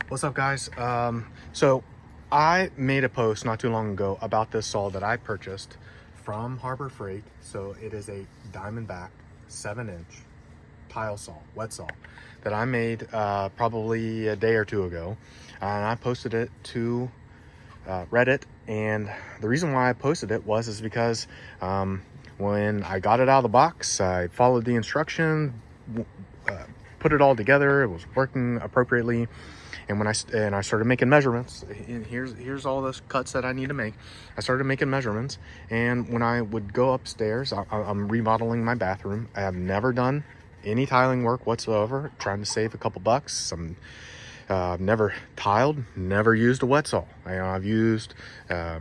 What's up, guys? So I made a post not too long ago about this saw that I purchased from Harbor Freight. So it is a Diamondback 7-inch tile saw, wet saw, that I made probably a day or two ago, and I posted it to Reddit. And the reason why I posted it is because when I got it out of the box, I followed the instruction, put it all together. It was working appropriately. And when I started making measurements, and here's all the cuts that I need to make. I started making measurements, and when I would go upstairs, I'm remodeling my bathroom. I have never done any tiling work whatsoever, trying to save a couple bucks. I've never tiled, never used a wet saw. I've used, I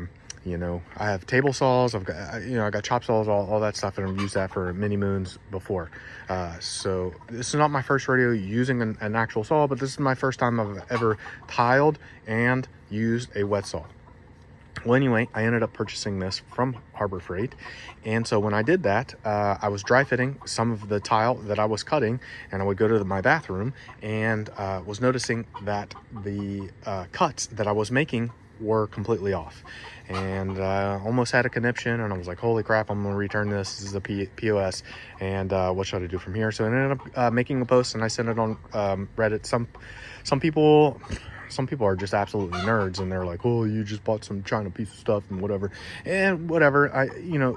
have table saws. I've got, I got chop saws, all that stuff, and I've used that for many moons before. So this is not my first rodeo using an actual saw, but this is my first time I've ever tiled and used a wet saw. Well, anyway, I ended up purchasing this from Harbor Freight. And so when I did that, I was dry fitting some of the tile that I was cutting, and I would go to my bathroom and was noticing that the cuts that I was making were completely off, and almost had a conniption. And I was like, holy crap, I'm gonna return this. This is a POS, and what should I do from here? So I ended up making a post, and I sent it on Reddit. Some people are just absolutely nerds, and they're like, oh, you just bought some China piece of stuff and whatever. And whatever,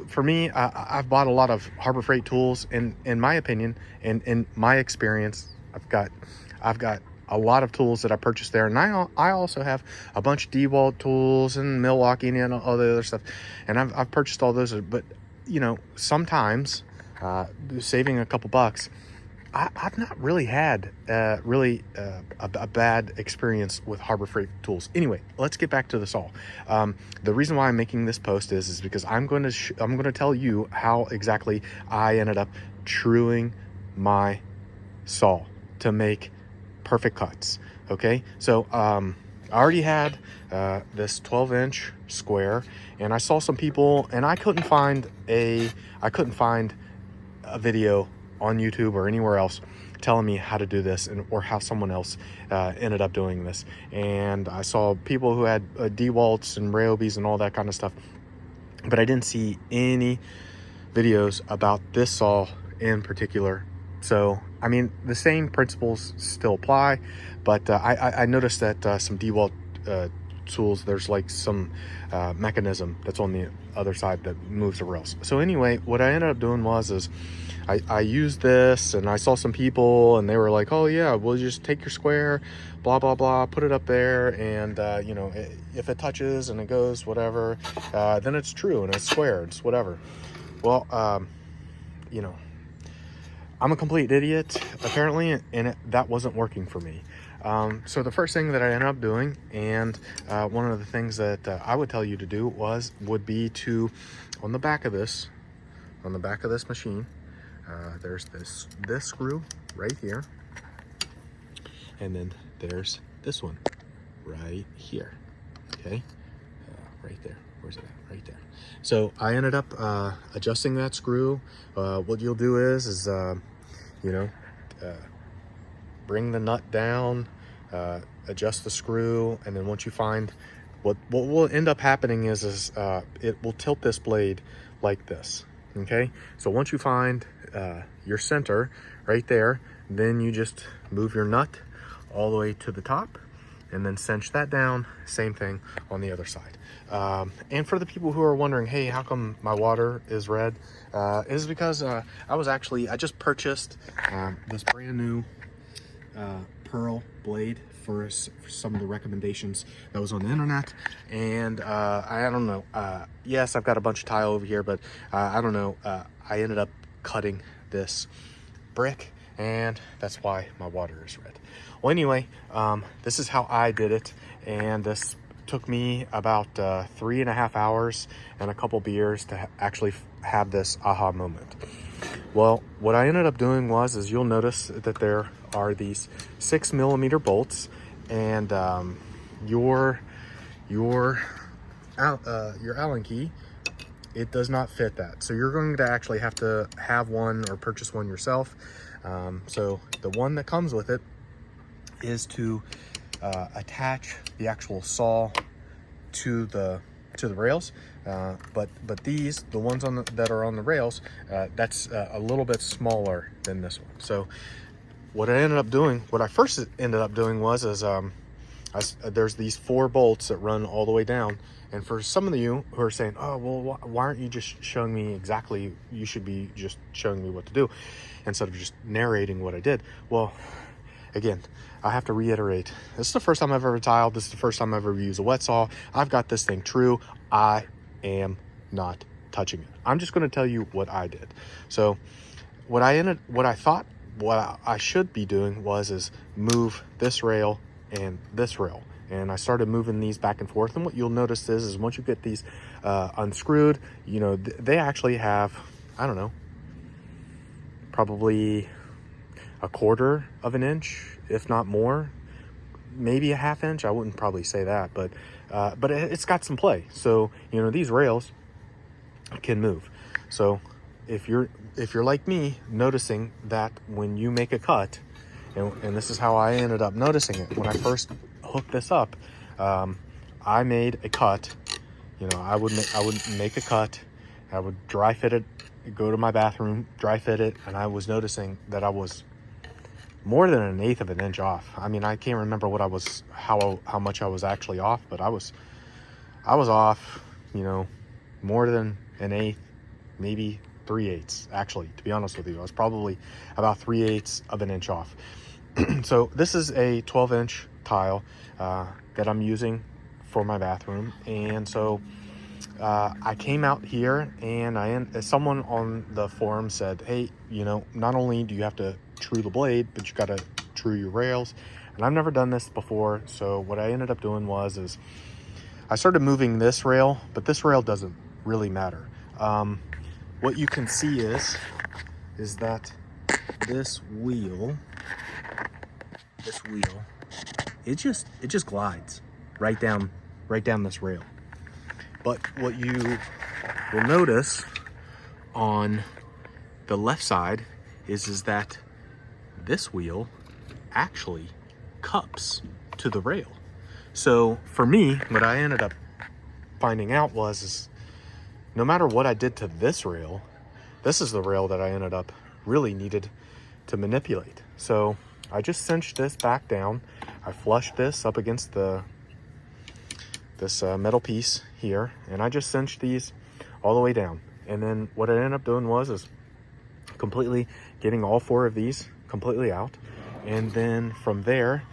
for me, I've bought a lot of Harbor Freight tools, and in my opinion, and in my experience, I've got a lot of tools that I purchased there. And I also have a bunch of DeWalt tools and Milwaukee and all the other stuff, and I've purchased all those. But sometimes saving a couple bucks, I've not really had a bad experience with Harbor Freight tools. Anyway, let's get back to the saw. The reason why I'm making this post is because I'm going to tell you how exactly I ended up truing my saw to make perfect cuts. Okay, so I already had this 12-inch square, and I saw some people, and I couldn't find a video on YouTube or anywhere else telling me how to do this, or how someone else ended up doing this. And I saw people who had DeWalts and Ryobi's and all that kind of stuff, but I didn't see any videos about this saw in particular. So I mean, the same principles still apply, but I noticed that some DeWalt tools, there's like some mechanism that's on the other side that moves the rails. So anyway, what I ended up doing is I used this, and I saw some people, and they were like, oh yeah, we'll just take your square, blah blah blah, put it up there, and if it touches and it goes whatever, then it's true and it's square, it's whatever. Well, I'm a complete idiot apparently, and that wasn't working for me. So the first thing that I ended up doing, and one of the things that I would tell you to do would be to, on the back of this machine, there's this screw right here, and then there's this one right here. Okay, right there. Where's it at? Right there. So I ended up adjusting that screw. What you'll do is bring the nut down, adjust the screw, and then once you find what will end up happening is it will tilt this blade like this. Okay, so once you find your center right there, then you just move your nut all the way to the top, and then cinch that down. Same thing on the other side. And for the people who are wondering, hey, how come my water is red? Is because I just purchased this brand new pearl blade for some of the recommendations that was on the internet. And I don't know, yes, I've got a bunch of tile over here, but I don't know, I ended up cutting this brick, and that's why my water is red. Well, anyway, this is how I did it, and this took me about 3.5 hours and a couple beers to actually have this aha moment. Well, what I ended up doing is you'll notice that there are these 6mm bolts, and your Allen key, it does not fit that. So you're going to actually have to have one or purchase one yourself. So the one that comes with it is to attach the actual saw to the rails, but these, the ones that are on the rails, that's a little bit smaller than this one. So what I first ended up doing was there's these 4 bolts that run all the way down. And for some of you who are saying, oh, well, why aren't you just showing me exactly, you should be just showing me what to do instead of just narrating what I did. Well, again, I have to reiterate, this is the first time I've ever tiled. This is the first time I've ever used a wet saw. I've got this thing true. I am not touching it. I'm just going to tell you what I did. So what I should be doing is move this rail and this rail. And I started moving these back and forth. And what you'll notice is once you get these unscrewed, you know, they actually have, I don't know, probably a 1/4 of an inch, if not more, maybe a 1/2 inch. I wouldn't probably say that, but it's got some play. So, you know, these rails can move. So if you're like me, noticing that when you make a cut, and this is how I ended up noticing it when I first hooked this up, I made a cut. You know, I would make a cut. I would dry fit it, go to my bathroom, dry fit it, and I was noticing that I was more than 1/8 of an inch off. I mean, I can't remember what how much I was actually off, but I was off, you know, more than 1/8, maybe 3/8. Actually, to be honest with you, I was probably about 3/8 of an inch off. So this is a 12-inch tile that I'm using for my bathroom, and so I came out here, and someone on the forum said, hey, you know, not only do you have to true the blade, but you got to true your rails. And I've never done this before, so what I ended up doing is I started moving this rail, but this rail doesn't really matter. What you can see is that this wheel, it just glides right down this rail. But what you will notice on the left side is that this wheel actually cups to the rail. So for me, what I ended up finding out is no matter what I did to this rail, this is the rail that I ended up really needed to manipulate. So I just cinched this back down. I flushed this up against this metal piece here, and I just cinched these all the way down. And then what I ended up doing is completely getting all 4 of these completely out. And then from there,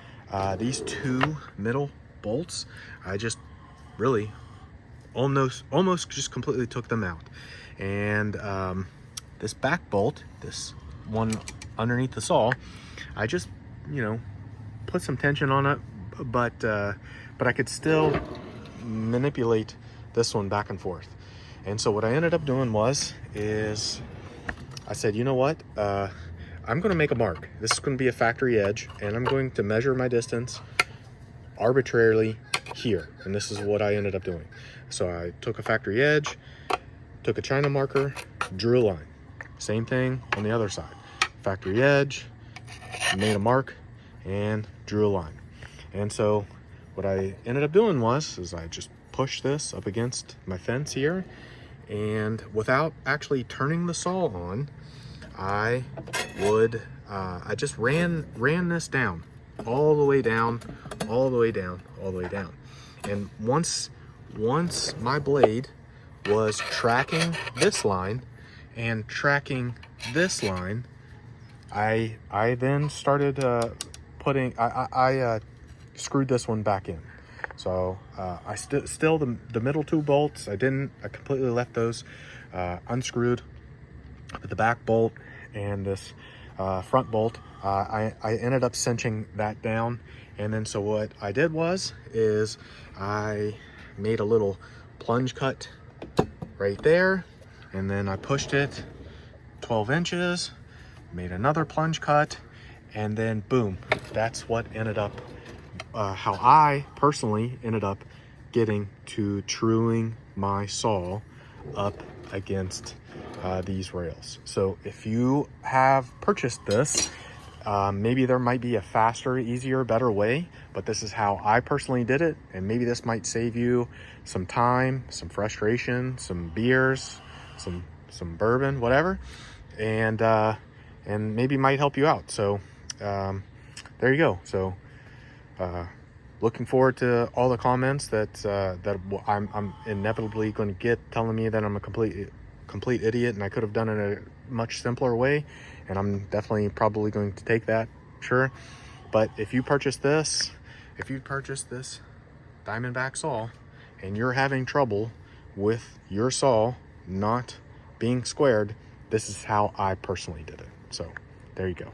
these 2 middle bolts, I just really almost just completely took them out. And this back bolt, this one underneath the saw, I just, you know, put some tension on it, but I could still manipulate this one back and forth. And so what I ended up doing is I said, you know what, I'm going to make a mark. This is going to be a factory edge, and I'm going to measure my distance arbitrarily here. And this is what I ended up doing. So I took a factory edge, took a China marker, drew a line. Same thing on the other side. Factory edge, made a mark, and drew a line. And so what I ended up doing is I just pushed this up against my fence here, and without actually turning the saw on, I just ran this down, all the way down, all the way down, all the way down. And once my blade was tracking this line and tracking this line, I then started I screwed this one back in. So I still the middle 2 bolts, I completely left those unscrewed. But the back bolt and this front bolt, I ended up cinching that down. And then so what I did is I made a little plunge cut right there, and then I pushed it 12 inches, made another plunge cut, and then boom, that's what ended up how I personally ended up getting to truing my saw up against these rails. So if you have purchased this, Maybe there might be a faster, easier, better way, but this is how I personally did it. And maybe this might save you some time, some frustration, some beers, some bourbon, whatever. And maybe might help you out. So there you go. So looking forward to all the comments that I'm inevitably going to get, telling me that I'm a complete idiot and I could have done it a much simpler way. And I'm definitely probably going to take that, sure. But if you purchase this Diamondback saw and you're having trouble with your saw not being squared, this is how I personally did it. So there you go.